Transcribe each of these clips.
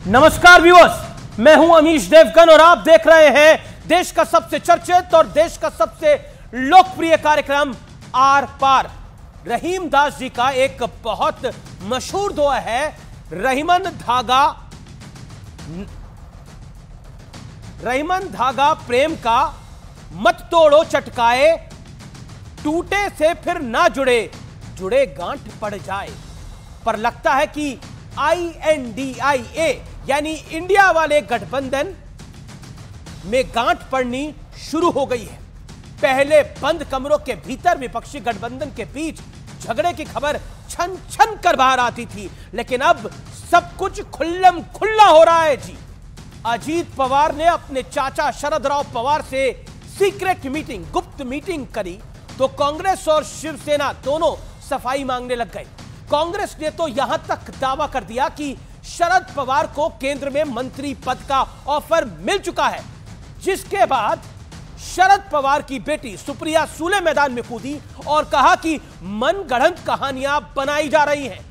नमस्कार व्यूअर्स, मैं हूं अमीश देवगन और आप देख रहे हैं देश का सबसे चर्चित और देश का सबसे लोकप्रिय कार्यक्रम आर पार। रहीम दास जी का एक बहुत मशहूर दुआ है, रहीमन धागा प्रेम का मत तोड़ो चटकाए, टूटे से फिर ना जुड़े, जुड़े गांठ पड़ जाए। पर लगता है कि INDIA यानी इंडिया वाले गठबंधन में गांठ पड़नी शुरू हो गई है। पहले बंद कमरों के भीतर विपक्षी गठबंधन के बीच झगड़े की खबर छन छन कर बाहर आती थी, लेकिन अब सब कुछ खुल्लम खुल्ला हो रहा है जी। अजीत पवार ने अपने चाचा शरद राव पवार से सीक्रेट मीटिंग, गुप्त मीटिंग करी तो कांग्रेस और शिवसेना दोनों सफाई मांगने लग गए। कांग्रेस ने तो यहां तक दावा कर दिया कि शरद पवार को केंद्र में मंत्री पद का ऑफर मिल चुका है, जिसके बाद शरद पवार की बेटी सुप्रिया सूले मैदान में कूदी और कहा कि मनगढ़ंत कहानियां बनाई जा रही हैं।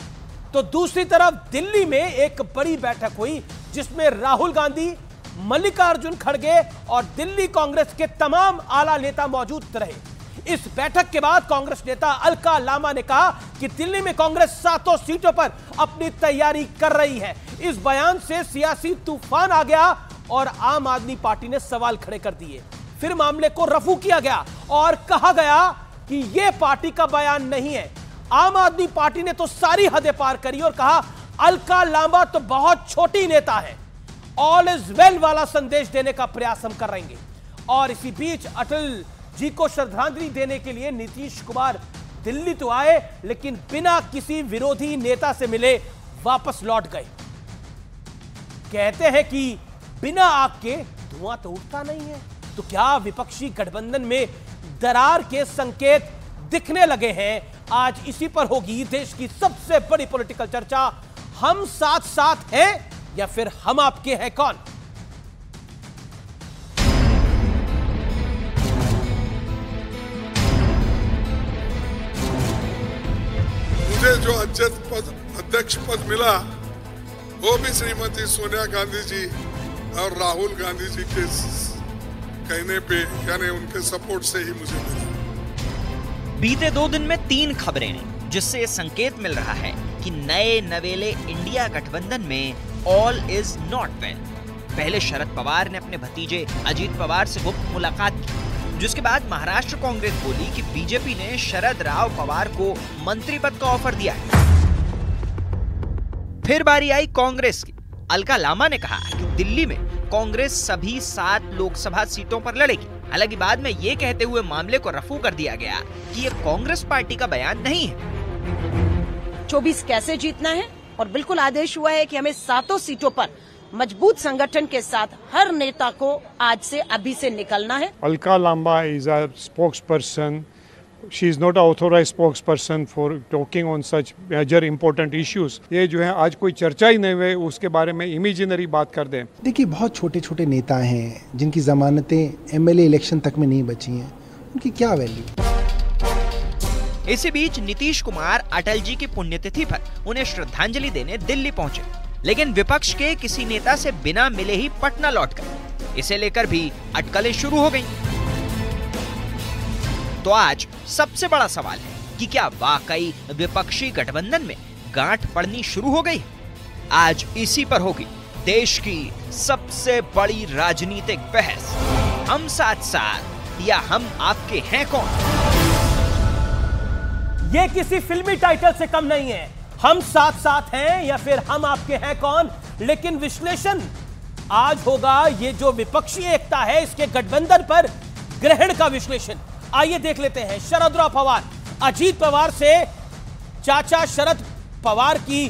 तो दूसरी तरफ दिल्ली में एक बड़ी बैठक हुई जिसमें राहुल गांधी, मल्लिकार्जुन खड़गे और दिल्ली कांग्रेस के तमाम आला नेता मौजूद रहे। इस बैठक के बाद कांग्रेस नेता अलका लामा ने कहा कि दिल्ली में कांग्रेस 7 सीटों पर अपनी तैयारी कर रही है। इस बयान से सियासी तूफान आ गया और आम आदमी पार्टी ने सवाल खड़े कर दिए। फिर मामले को रफू किया गया और कहा गया कि यह पार्टी का बयान नहीं है। आम आदमी पार्टी ने तो सारी हदें पार करी और कहा अलका लामा तो बहुत छोटी नेता है, ऑल इज वेल वाला संदेश देने का प्रयास हम कर रहेंगे। और इसी बीच अटल जी को श्रद्धांजलि देने के लिए नीतीश कुमार दिल्ली तो आए, लेकिन बिना किसी विरोधी नेता से मिले वापस लौट गए। कहते हैं कि बिना आग के धुआं तो उठता नहीं है। तो क्या विपक्षी गठबंधन में दरार के संकेत दिखने लगे हैं? आज इसी पर होगी देश की सबसे बड़ी पॉलिटिकल चर्चा। हम साथ साथ हैं या फिर हम आपके हैं कौन? मुझे जो अध्यक्ष पद मिला वो भी श्रीमती सोनिया गांधी जी और राहुल गांधी जी के कहने पे, यानी उनके सपोर्ट से ही मुझे मिला। बीते 2 दिन में 3 खबरें हैं, जिससे संकेत मिल रहा है कि नए नवेले इंडिया गठबंधन में ऑल इज नॉट वेल। पहले शरद पवार ने अपने भतीजे अजीत पवार से गुप्त मुलाकात की, जिसके बाद महाराष्ट्र कांग्रेस बोली कि बीजेपी ने शरद राव पवार को मंत्री पद का ऑफर दिया है। फिर बारी आई कांग्रेस की। अलका लामा ने कहा कि दिल्ली में कांग्रेस सभी 7 लोकसभा सीटों पर लड़ेगी। हालांकि बाद में ये कहते हुए मामले को रफू कर दिया गया कि ये कांग्रेस पार्टी का बयान नहीं है। 24 कैसे जीतना है और बिल्कुल आदेश हुआ है कि हमें 7 सीटों पर मजबूत संगठन के साथ हर नेता को आज से अभी से निकलना है। Alka Lamba is a spokesperson, she is not a authorised spokesperson for talking on such major important issues. ये जो है आज कोई चर्चा ही नहीं हुई, उसके बारे में इमेजिनरी बात कर दें। देखिए, बहुत छोटे छोटे नेता हैं जिनकी जमानतें MLA इलेक्शन तक में नहीं बची हैं, उनकी क्या वैल्यू। इसी बीच नीतीश कुमार अटल जी की पुण्यतिथि पर उन्हें श्रद्धांजलि देने दिल्ली पहुंचे, लेकिन विपक्ष के किसी नेता से बिना मिले ही पटना लौट गए। इसे लेकर भी अटकलें शुरू हो गईं। तो आज सबसे बड़ा सवाल है कि क्या वाकई विपक्षी गठबंधन में गांठ पड़नी शुरू हो गई? आज इसी पर होगी देश की सबसे बड़ी राजनीतिक बहस। हम साथ साथ या हम आपके हैं कौन? यह किसी फिल्मी टाइटल से कम नहीं है। हम साथ साथ हैं या फिर हम आपके हैं कौन? लेकिन विश्लेषण आज होगा ये जो विपक्षी एकता है इसके गठबंधन पर ग्रहण का विश्लेषण। आइए देख लेते हैं। शरद राव पवार, अजीत पवार से चाचा शरद पवार की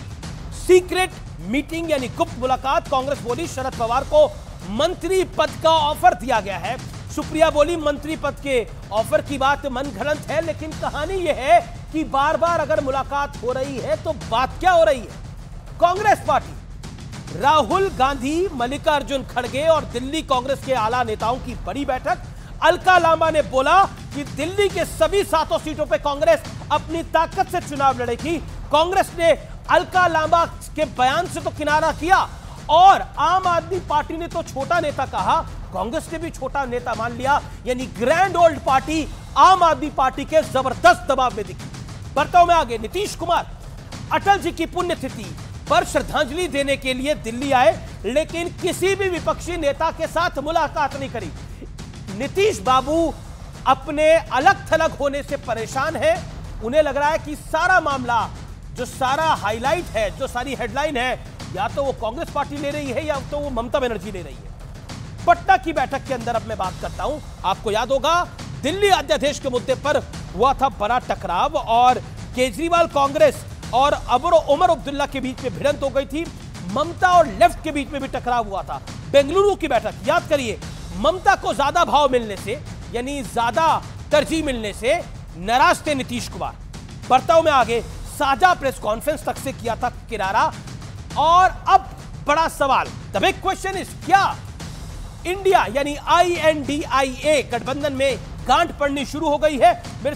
सीक्रेट मीटिंग यानी गुप्त मुलाकात। कांग्रेस बोली शरद पवार को मंत्री पद का ऑफर दिया गया है। सुप्रिया बोली मंत्री पद के ऑफर की बात मनगढ़ंत है, लेकिन कहानी यह है कि बार बार अगर मुलाकात हो रही है तो बात क्या हो रही है? कांग्रेस पार्टी, राहुल गांधी, मल्लिकार्जुन खड़गे और दिल्ली कांग्रेस के आला नेताओं की बड़ी बैठक। अलका लामा ने बोला कि दिल्ली के सभी 7 सीटों पर कांग्रेस अपनी ताकत से चुनाव लड़ेगी। कांग्रेस ने अलका लामा के बयान से तो किनारा किया और आम आदमी पार्टी ने तो छोटा नेता कहा, कांग्रेस ने भी छोटा नेता मान लिया, यानी ग्रैंड ओल्ड पार्टी आम आदमी पार्टी के जबरदस्त दबाव में दिखी। बर्ताव में आगे नीतीश कुमार अटल जी की पुण्यतिथि पर श्रद्धांजलि देने के लिए दिल्ली आए, लेकिन किसी भी विपक्षी नेता के साथ मुलाकात नहीं करी। नीतीश बाबू अपने अलग थलग होने से परेशान है। उन्हें लग रहा है कि सारा मामला, जो सारा हाईलाइट है, जो सारी हेडलाइन है, या तो वो कांग्रेस पार्टी ले रही है या तो वो ममता बनर्जी ले रही है। पटना की बैठक के अंदर अब मैं बात करता हूं। आपको याद होगा दिल्ली अध्यादेश के मुद्दे पर हुआ था बड़ा टकराव और केजरीवाल कांग्रेस और उमर अब्दुल्ला के बीच में भिड़ंत हो गई थी। ममता और लेफ्ट के बीच में भी टकराव हुआ था। बेंगलुरु की बैठक याद करिए, ममता को ज्यादा भाव मिलने से, यानी ज्यादा तरजीह मिलने से नाराज थे नीतीश कुमार। बर्ताव में आगे साझा प्रेस कॉन्फ्रेंस तक से किया था किनारा। और अब बड़ा सवाल, द बिग क्वेश्चन इज, क्या इंडिया यानी INDIA गठबंधन में गांठ पड़नी शुरू हो गई है? मेरे